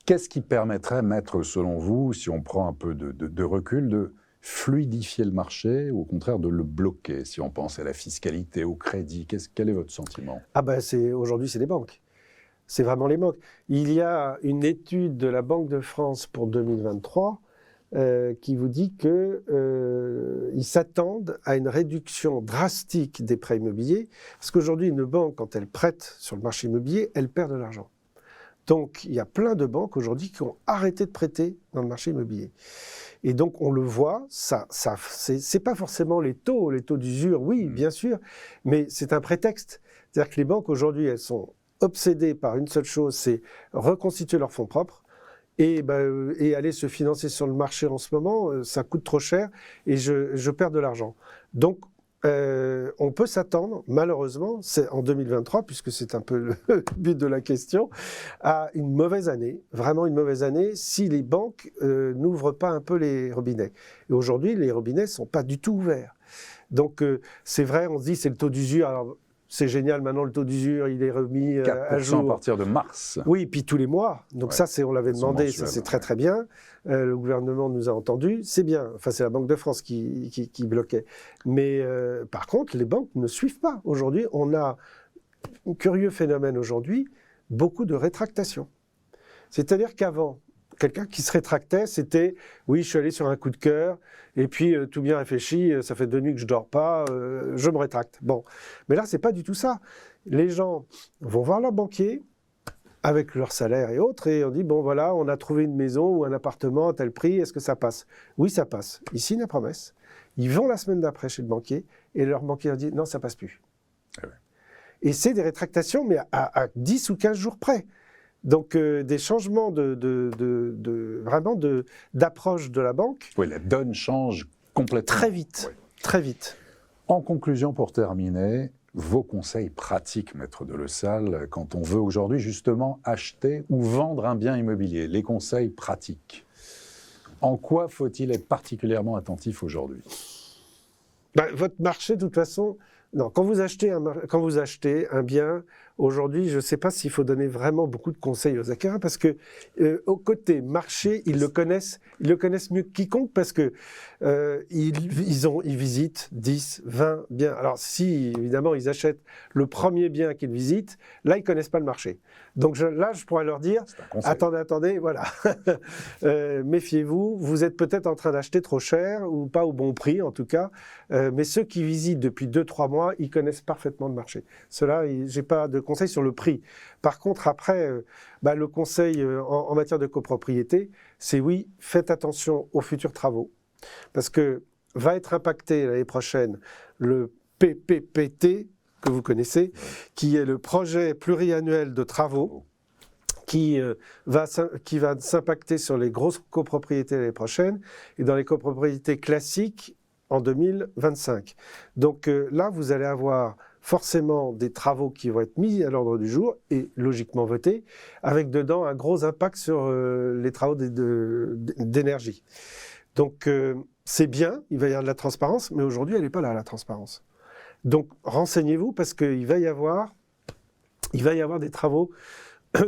Qu'est-ce qui permettrait, maître, selon vous, si on prend un peu de recul, de fluidifier le marché ou au contraire de le bloquer, si on pense à la fiscalité, au crédit? Quel est votre sentiment? Aujourd'hui, c'est les banques. C'est vraiment les banques. Il y a une étude de la Banque de France pour 2023 qui vous dit qu'ils s'attendent à une réduction drastique des prêts immobiliers, parce qu'aujourd'hui, une banque, quand elle prête sur le marché immobilier, elle perd de l'argent. Donc, il y a plein de banques aujourd'hui qui ont arrêté de prêter dans le marché immobilier. Et donc, on le voit, c'est pas forcément les taux d'usure, oui, bien sûr, mais c'est un prétexte. C'est-à-dire que les banques, aujourd'hui, elles sont obsédées par une seule chose, c'est reconstituer leurs fonds propres et aller se financer sur le marché en ce moment, ça coûte trop cher et je perds de l'argent. Donc, on peut s'attendre, malheureusement, c'est en 2023, puisque c'est un peu le but de la question, à une mauvaise année, vraiment une mauvaise année, si les banques n'ouvrent pas un peu les robinets. Et aujourd'hui, les robinets ne sont pas du tout ouverts. Donc, c'est vrai, on se dit c'est le taux d'usure. Alors, c'est génial, maintenant le taux d'usure, il est remis à jour. 4% à partir de mars. Oui, puis tous les mois. Donc ouais. Ça, on l'avait demandé, ça c'est très très bien. Le gouvernement nous a entendus, c'est bien. Enfin, c'est la Banque de France qui bloquait. Mais par contre, les banques ne suivent pas. Aujourd'hui, on a un curieux phénomène aujourd'hui, beaucoup de rétractation. C'est-à-dire qu'avant, quelqu'un qui se rétractait, c'était « oui, je suis allé sur un coup de cœur, et puis tout bien réfléchi, ça fait 2 nuits que je ne dors pas, je me rétracte. » Bon, mais là, ce n'est pas du tout ça. Les gens vont voir leur banquier, avec leur salaire et autres, et on dit « bon, voilà, on a trouvé une maison ou un appartement à tel prix, est-ce que ça passe ?» Oui, ça passe. Ils signent la promesse. Ils vont la semaine d'après chez le banquier, et leur banquier leur dit « non, ça ne passe plus. Ah ouais. » Et c'est des rétractations, mais à 10 ou 15 jours près. Donc, des changements d'approche de la banque. Oui, la donne change complètement. Très vite, oui. Très vite. En conclusion, pour terminer, vos conseils pratiques, maître de Le Salle, quand on veut aujourd'hui justement acheter ou vendre un bien immobilier, les conseils pratiques. En quoi faut-il être particulièrement attentif aujourd'hui? Votre marché, de toute façon... Non, quand vous achetez un bien, aujourd'hui, je ne sais pas s'il faut donner vraiment beaucoup de conseils aux acquéreurs parce que au côté marché, ils le connaissent mieux que quiconque parce que ils visitent 10, 20 biens. Alors si, évidemment, ils achètent le premier bien qu'ils visitent, là, ils ne connaissent pas le marché. Donc là, je pourrais leur dire, attendez, voilà, méfiez-vous, vous êtes peut-être en train d'acheter trop cher ou pas au bon prix en tout cas, mais ceux qui visitent depuis 2-3 mois, ils connaissent parfaitement le marché. Cela, je n'ai pas de conseil sur le prix. Par contre, après, le conseil en matière de copropriété, c'est oui, faites attention aux futurs travaux. Parce que va être impacté l'année prochaine le PPPT, que vous connaissez, qui est le projet pluriannuel de travaux, qui va s'impacter sur les grosses copropriétés l'année prochaine, et dans les copropriétés classiques, en 2025. Donc là, vous allez avoir forcément des travaux qui vont être mis à l'ordre du jour et logiquement votés, avec dedans un gros impact sur les travaux d'énergie. Donc c'est bien, il va y avoir de la transparence, mais aujourd'hui, elle n'est pas là, la transparence. Donc renseignez-vous parce qu'il va y avoir des travaux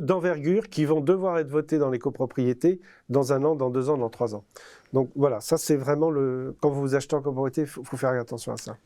d'envergure qui vont devoir être votés dans les copropriétés dans 1 an, dans 2 ans, dans 3 ans. Donc voilà, ça c'est vraiment quand vous achetez en copropriété, il faut faire attention à ça.